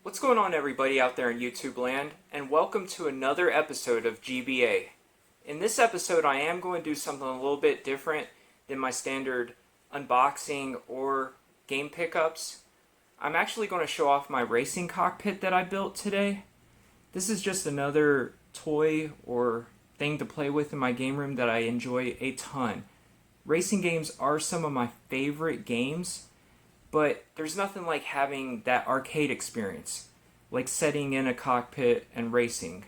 What's going on, everybody out there in YouTube land, and welcome to another episode of GBA. In this episode I am going to do something a little bit different than my standard unboxing or game pickups. I'm actually going to show off my racing cockpit that I built today. This is just another toy or thing to play with in my game room that I enjoy a ton. Racing games are some of my favorite games, but there's nothing like having that arcade experience, like setting in a cockpit and racing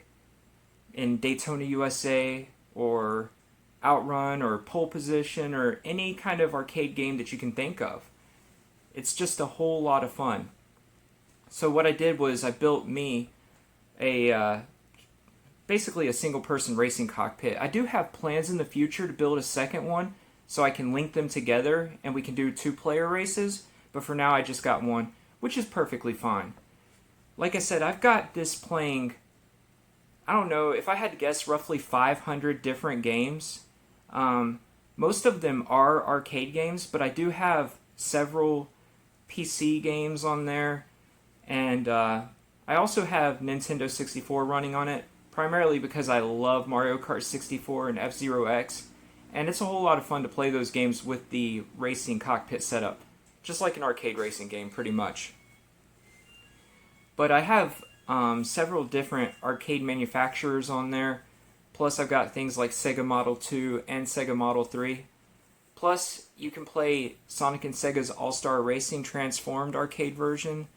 in Daytona, USA, or Outrun, or Pole Position, or any kind of arcade game that you can think of. It's just a whole lot of fun. So what I did was I built me basically a single-person racing cockpit. I do have plans in the future to build a second one, so I can link them together and we can do two-player races. But for now, I just got one, which is perfectly fine. Like I said, I've got this playing, I don't know, if I had to guess, roughly 500 different games. Most of them are arcade games, but I do have several PC games on there. And I also have Nintendo 64 running on it, primarily because I love Mario Kart 64 and F-Zero X. And it's a whole lot of fun to play those games with the racing cockpit setup. Just like an arcade racing game, pretty much. But I have several different arcade manufacturers on there. Plus I've got things like Sega Model 2 and Sega Model 3. Plus you can play Sonic and Sega's All-Star Racing Transformed arcade version.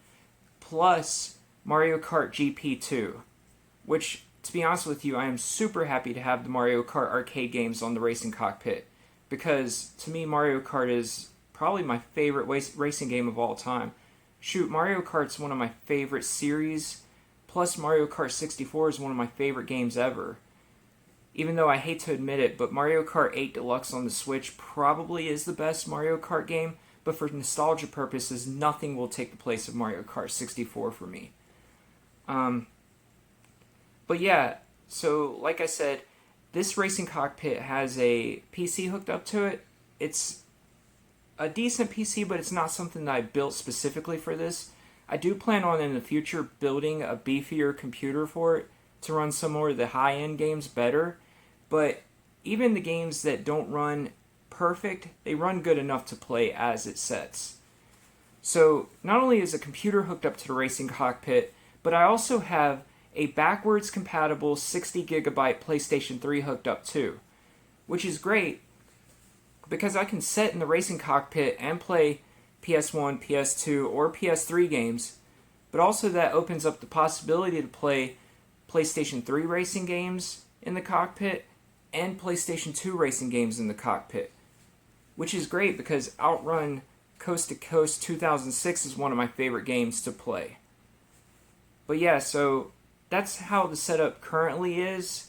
Plus Mario Kart GP2. Which, to be honest with you, I am super happy to have the Mario Kart arcade games on the racing cockpit. Because to me Mario Kart is probably my favorite racing game of all time. Shoot, Mario Kart's one of my favorite series, plus Mario Kart 64 is one of my favorite games ever. Even though I hate to admit it, but Mario Kart 8 Deluxe on the Switch probably is the best Mario Kart game, but for nostalgia purposes, nothing will take the place of Mario Kart 64 for me. But yeah, so like I said, this racing cockpit has a PC hooked up to it. It's a decent PC, but it's not something that I built specifically for this. I do plan on in the future building a beefier computer for it to run some more of the high-end games better, but even the games that don't run perfect, they run good enough to play as it sets. So not only is a computer hooked up to the racing cockpit, but I also have a backwards compatible 60 gigabyte PlayStation 3 hooked up too, which is great because I can set in the racing cockpit and play PS1, PS2, or PS3 games, but also that opens up the possibility to play PlayStation 3 racing games in the cockpit and PlayStation 2 racing games in the cockpit, which is great because Outrun Coast to Coast 2006 is one of my favorite games to play. But yeah, so that's how the setup currently is,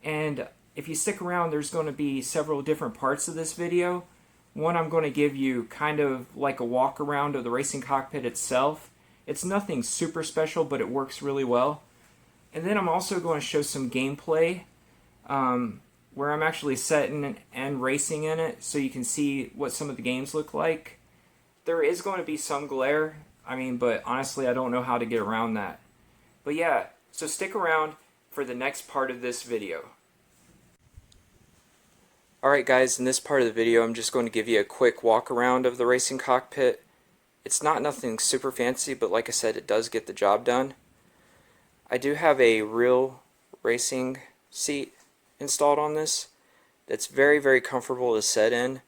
and if you stick around, there's going to be several different parts of this video. One, I'm going to give you kind of like a walk around of the racing cockpit itself. It's nothing super special, but it works really well. And then I'm also going to show some gameplay where I'm actually setting and racing in it so you can see what some of the games look like. There is going to be some glare, but honestly I don't know how to get around that. But yeah, so stick around for the next part of this video. Alright guys, in this part of the video I'm just going to give you a quick walk around of the racing cockpit. It's not nothing super fancy, but like I said, it does get the job done. I do have a real racing seat installed on this that's very, very comfortable to set in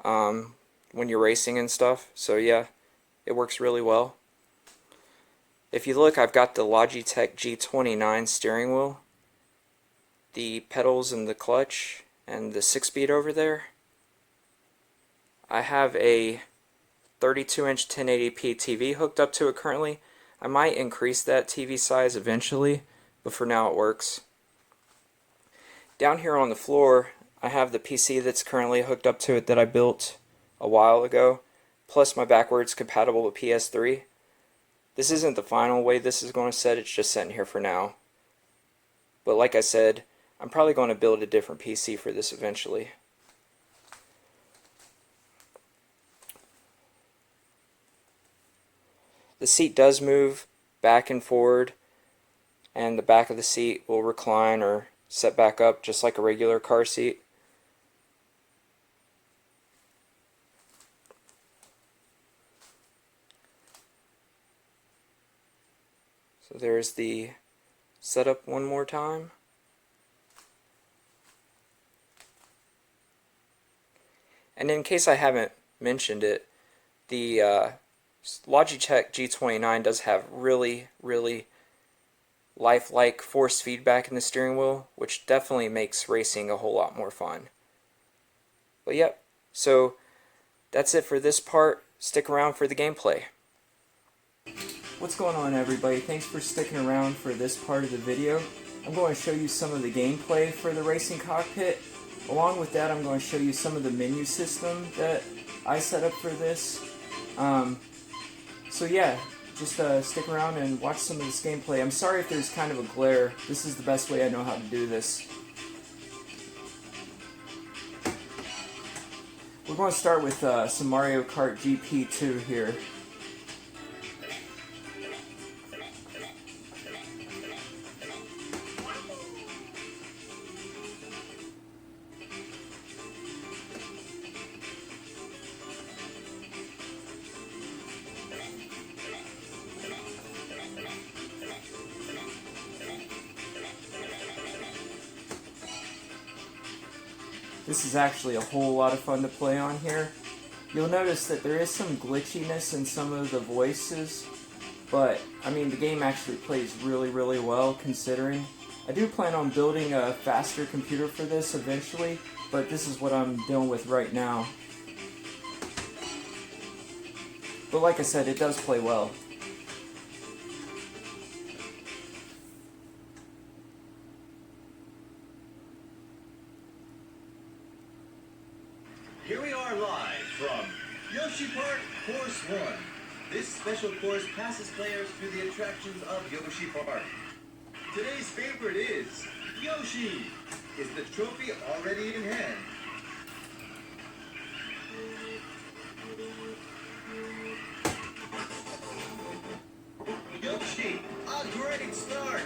when you're racing and stuff. So yeah, it works really well. If you look, I've got the Logitech G29 steering wheel, the pedals and the clutch, and the 6-speed over there. I have a 32-inch 1080p TV hooked up to it currently. I might increase that TV size eventually, but for now it works. Down here on the floor, I have the PC that's currently hooked up to it that I built a while ago, plus my backwards compatible with PS3. This isn't the final way this is going to set, it's just sitting here for now. But like I said, I'm probably going to build a different PC for this eventually. the seat does move back and forward, and the back of the seat will recline or set back up just like a regular car seat. So there's the setup one more time. And in case I haven't mentioned it, the Logitech G29 does have really lifelike force feedback in the steering wheel, which definitely makes racing a whole lot more fun. But yep, so that's it for this part. Stick around for the gameplay. What's going on, everybody? Thanks for sticking around for this part of the video. I'm going to show you some of the gameplay for the racing cockpit. Along with that, I'm going to show you some of the menu system that I set up for this. So yeah, just stick around and watch some of this gameplay. I'm sorry if there's kind of a glare. This is the best way I know how to do this. We're going to start with some Mario Kart GP2 here. This is actually a whole lot of fun to play on here. You'll notice that there is some glitchiness in some of the voices, but I mean the game actually plays really well considering. I do plan on building a faster computer for this eventually, but this is what I'm dealing with right now. But like I said, it does play well. Here we are live from Yoshi Park Course 1. This special course passes players through the attractions of Yoshi Park. Today's favorite is Yoshi. Is the trophy already in hand? Yoshi, a great start.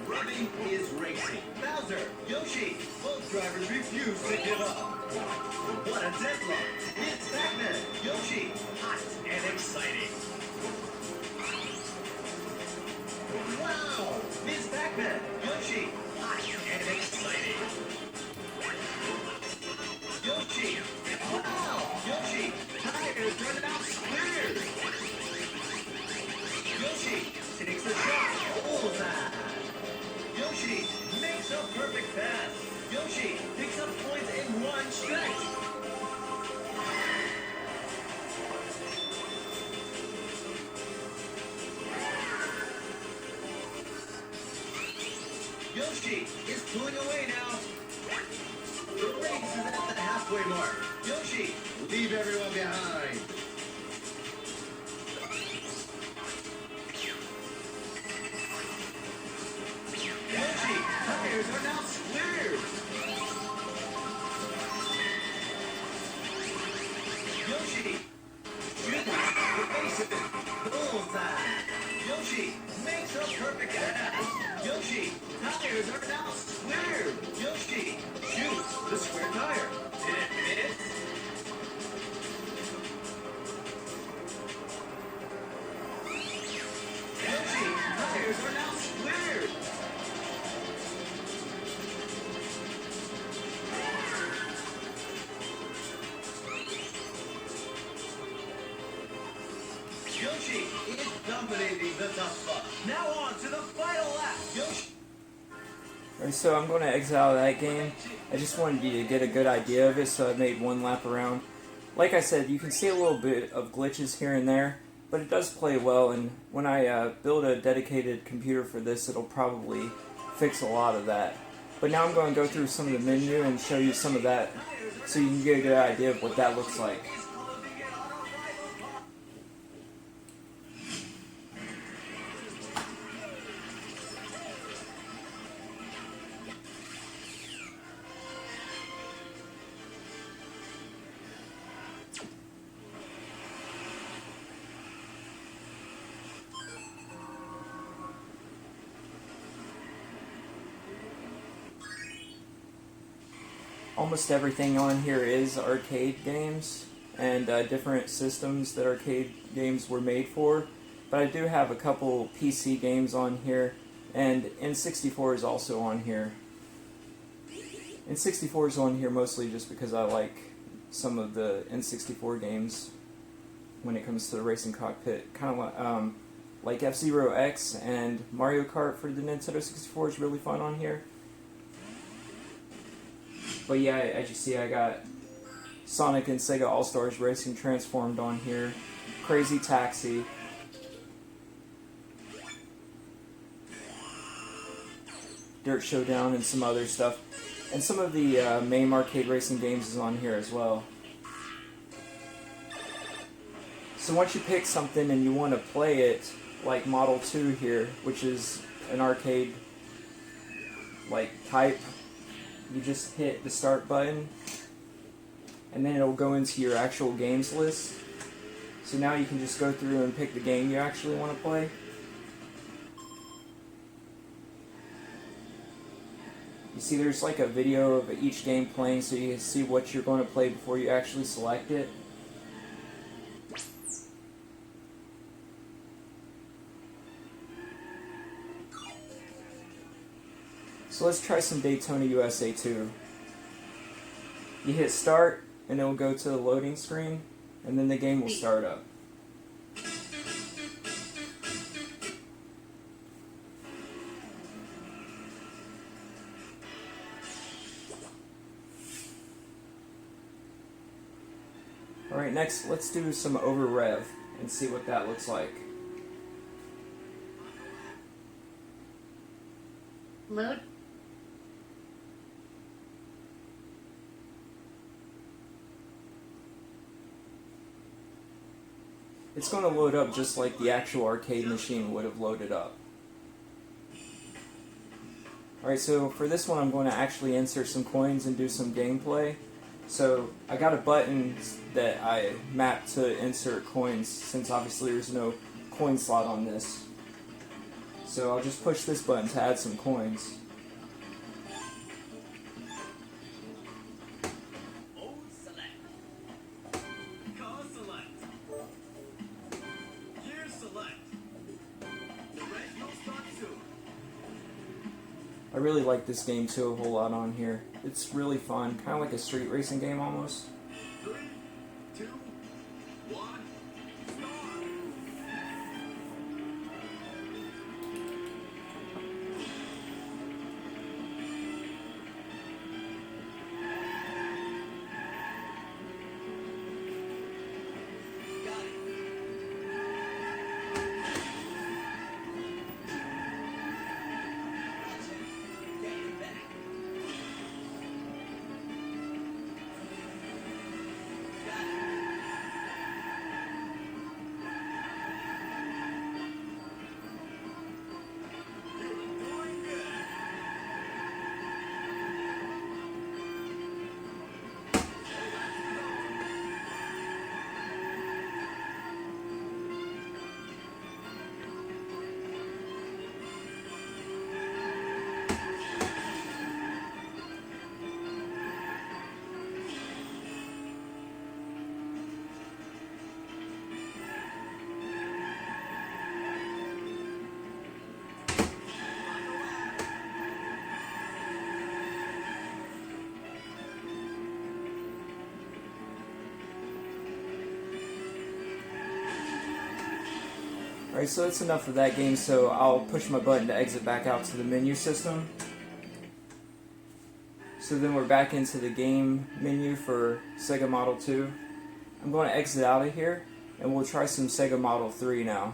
Rubbing is racing. Bowser, Yoshi, both drivers refuse to give up. What a deadlock! It's Pac-Man, Yoshi, hot and exciting. Wow! It's Pac-Man, Yoshi, hot and exciting. Yoshi, wow! Yoshi, tires running out squares. Yoshi takes the shot. Bullseye. Yoshi makes a perfect pass. Yoshi picks up points in one stretch. Yoshi is pulling away now. The race is at the halfway mark. Yoshi, leave everyone behind. Yoshi, tires are now squared. Yoshi, shoots the base. Bullseye. Yoshi makes a perfect pass. Yoshi, tires are now squared. Yoshi shoots the square tire. Did it miss? Yoshi, tires are now squared. Yoshi is dominating the tough spot. Now on to the final lap. Yoshi. Alright, so I'm going to exile that game. I just wanted you to get a good idea of it, so I made one lap around. Like I said, you can see a little bit of glitches here and there, but it does play well, and when I build a dedicated computer for this, it'll probably fix a lot of that. But now I'm going to go through some of the menu and show you some of that, so you can get a good idea of what that looks like. almost everything on here is arcade games and different systems that arcade games were made for. But I do have a couple PC games on here, and N64 is also on here. N64 is on here mostly just because I like some of the N64 games when it comes to the racing cockpit. Kind of like F-Zero X and Mario Kart for the Nintendo 64 is really fun on here. But yeah, as you see, I got Sonic and Sega All-Stars Racing Transformed on here. Crazy Taxi. Dirt Showdown and some other stuff. And some of the MAME arcade racing games is on here as well. So once you pick something and you want to play it, like Model 2 here, which is an arcade like type, you just hit the start button and then it'll go into your actual games list. So now you can just go through and pick the game you actually want to play. You see there's like a video of each game playing so you can see what you're going to play before you actually select it. So let's try some Daytona USA 2. You hit start and it will go to the loading screen and then the game will start up. Alright, next let's do some over rev and see what that looks like. Load. It's going to load up just like the actual arcade machine would have loaded up. Alright, so for this one I'm going to actually insert some coins and do some gameplay. So I got a button that I mapped to insert coins since obviously there's no coin slot on this. So I'll just push this button to add some coins. I really like this game too a whole lot on here. It's really fun, kind of like a street racing game almost. 3, 2, 1, start! Alright, so that's enough of that game, so I'll push my button to exit back out to the menu system. So then we're back into the game menu for Sega Model 2. I'm going to exit out of here, and we'll try some Sega Model 3 now.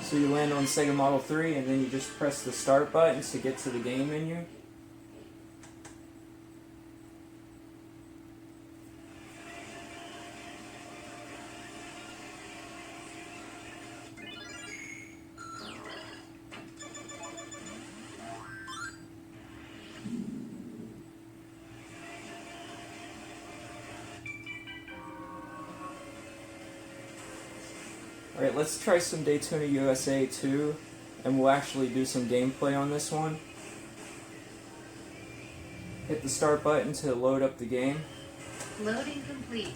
So you land on Sega Model 3, and then you just press the start button to get to the game menu. Alright, let's try some Daytona USA 2, and we'll actually do some gameplay on this one. Hit the start button to load up the game. Loading complete.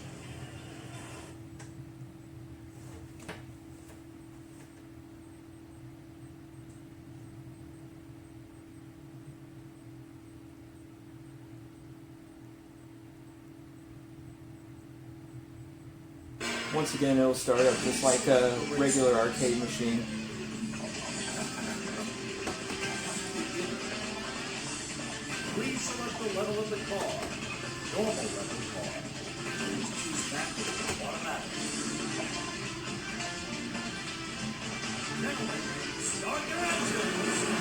Once again, it'll start up just like a regular arcade machine. Please select the level of the car. Normal level car. Please choose backward automatic. Gentlemen, start your engines.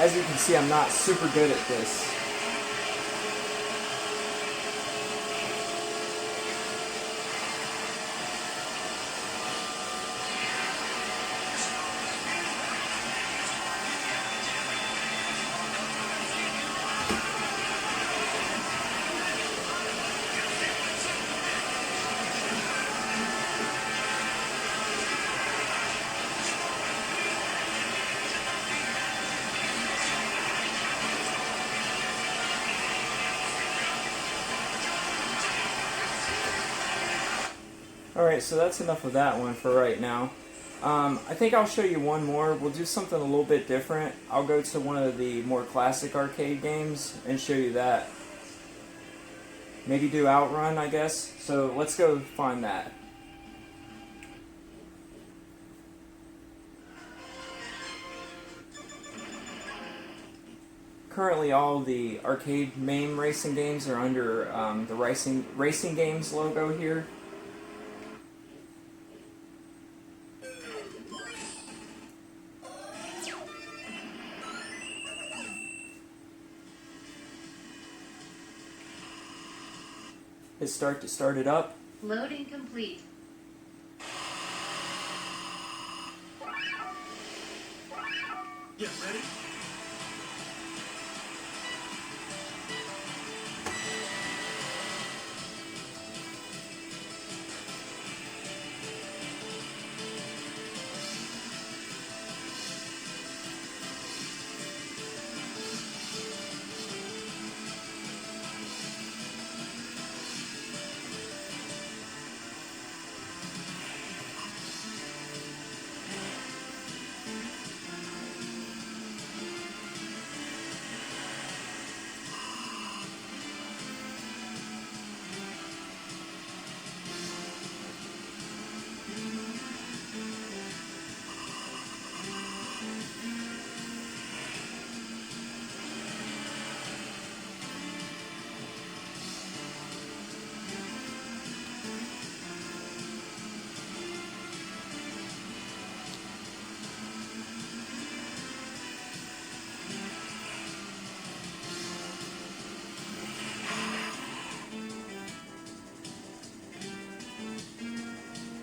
As you can see, I'm not super good at this. Alright, so that's enough of that one for right now. I think I'll show you one more. We'll do something a little bit different. I'll go to one of the more classic arcade games and show you that. Maybe do Outrun, I guess. So let's go find that. Currently, all the arcade MAME racing games are under the Racing Games logo here. Hit start to start it up. Loading complete. Get ready.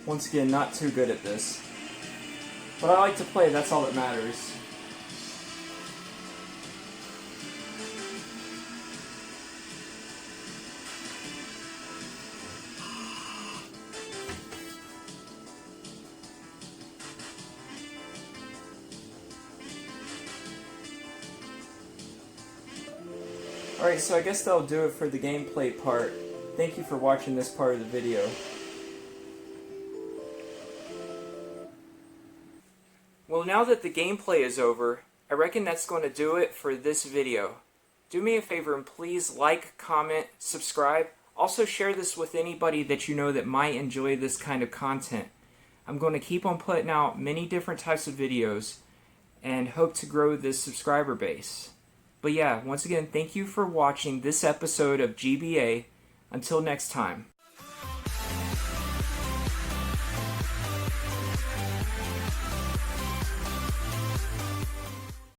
Once again, not too good at this. But I like to play, that's all that matters. Alright, so I guess that'll do it for the gameplay part. thank you for watching this part of the video. Well, now that the gameplay is over, I reckon that's going to do it for this video. Do me a favor and please like, comment, subscribe. Also share this with anybody that you know that might enjoy this kind of content. I'm going to keep on putting out many different types of videos and hope to grow this subscriber base. But yeah, once again, thank you for watching this episode of GBA. Until next time.